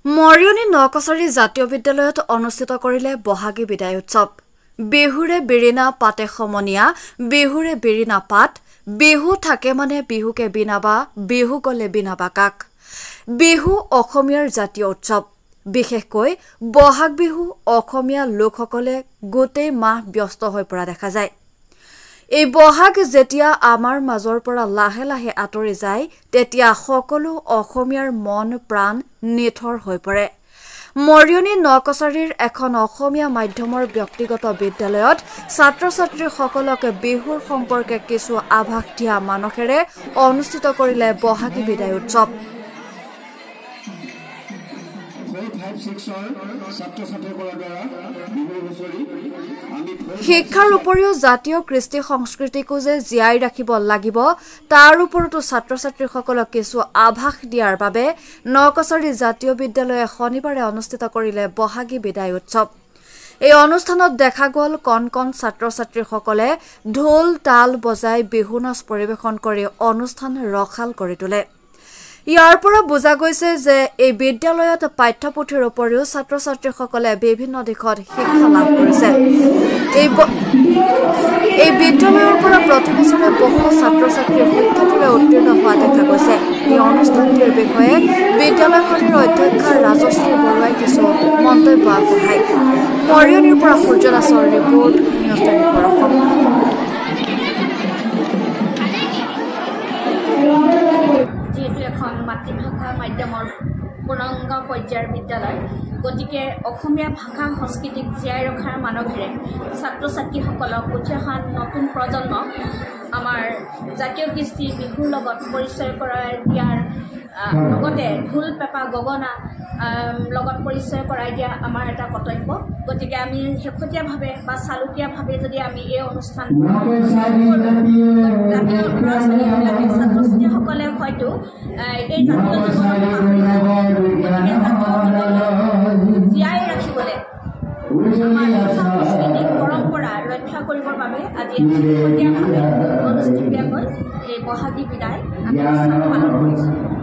মৰিয়নি নকছাৰী জাতীয় বিদ্যালয়ত অনুষ্ঠিত কৰিলে বহাগী বিদায় উৎসৱ। বিহুৰে বেৰিনা পাতে সমনীয়া, বিহুৰে বেৰিনা পাত, বিহু থাকে মানে বিহুকে বিনাবা, বিহু গলে বিনাবা কাক। বিহু অসমীয়াৰ জাতীয় উৎসৱ। বিশেষকৈ বহাগ বিহু অসমীয়া লোকসকলে গোটেই মাহ ব্যস্ত হৈ পৰা দেখা যায়। এই বহাগ যেতিয়া আমাৰ মাজৰ পৰা লাহে লাহে আঁতৰি যায়, তেতিয়া সকলো অসমীয়াৰ মন প্ৰাণ নিথৰ হৈ পৰে। মৰিয়নি নকছাৰীৰ এখন অসমীয়া মাধ্যমৰ ব্যক্তিগত বিদ্যালয়ত ছাত্ৰ-ছাত্ৰীসকলক বিহুৰ সম্পৰ্কে কিছু আভাস দিয়া মানসেৰে অনুষ্ঠিত কৰিলে বহাগী বিদায় উৎসৱ। শিক্ষাৰ উপৰিও জাতীয় কৃষ্টি সংস্কৃতিকো যে জীয়াই ৰাখিব লাগিব, তাৰ ওপৰতো ছাত্ৰ-ছাত্ৰীসকলক কিছু আভাস দিয়াৰ বাবে নকছাৰী জাতীয় বিদ্যালয়ে শনিবাৰে অনুষ্ঠিত কৰিলে বহাগী বিদায় উৎসৱ। এই অনুষ্ঠানত দেখা গ'ল কণ কণ ছাত্ৰ-ছাত্ৰীসকলে ঢোল তাল বজাই বিহু নাচ পৰিৱেশন কৰি অনুষ্ঠান ৰখাল কৰি তোলে। ইয়াৰ পৰা বুজা গৈছে যে এই বিদ্যালয়ত পাঠ্যপুথিৰ উপৰিও ছাত্ৰ-ছাত্ৰীসকলে বিভিন্ন দিশত শিক্ষা লাভ কৰিছে। এই বিদ্যালয়ৰ পৰা প্ৰতি বছৰে বহু ছাত্ৰ-ছাত্ৰী সুখ্যাতিৰে উত্তীৰ্ণ হোৱা দেখা গৈছে। এই অনুষ্ঠানটিৰ বিষয়ে বিদ্যালয়খনৰ অধ্যক্ষা ৰাজশ্ৰী বৰুৱাই কিছু মন্তব্য আগবঢ়ায়। মৰিয়নিৰ পৰা সূৰ্য দাসৰ ৰিপৰ্ট, নিউজ 24 অসম। এখন মাতৃভাষা মাধ্যমৰ পূৰ্ণাংগ পৰ্যায়ৰ বিদ্যালয়, গতিকে অসমীয়া ভাষা সংস্কৃতিক জীয়াই ৰখাৰ মানসেৰে ছাত্ৰ-ছাত্ৰীসকলক উঠি নতুন প্ৰজন্মক আমাৰ জাতীয় কৃষ্টি বিহুৰ লগত পৰিচয় কৰাই দিয়াৰ লগতে ঢোল পেঁপা গগনা লগত পৰিচয় কৰাই দিয়া আমাৰ এটা কৰ্তব্য। গতিকে আমি শেহতীয়াভাৱে বা চালুকীয়াভাৱে যদি আমি এই অনুষ্ঠান জাতীয় ল'ৰা-ছোৱালীবিলাকে ছাত্ৰ-ছাত্ৰীসকলে হয়তো এই জাতীয় জীয়াই ৰাখিবলৈ আমাৰ সাংস্কৃতিক পৰম্পৰা ৰক্ষা কৰিবৰ বাবে আজি শেহতীয়াভাৱে অনুষ্ঠিতকৈ এই বহাগী বিদায় আমি পালন কৰিছোঁ।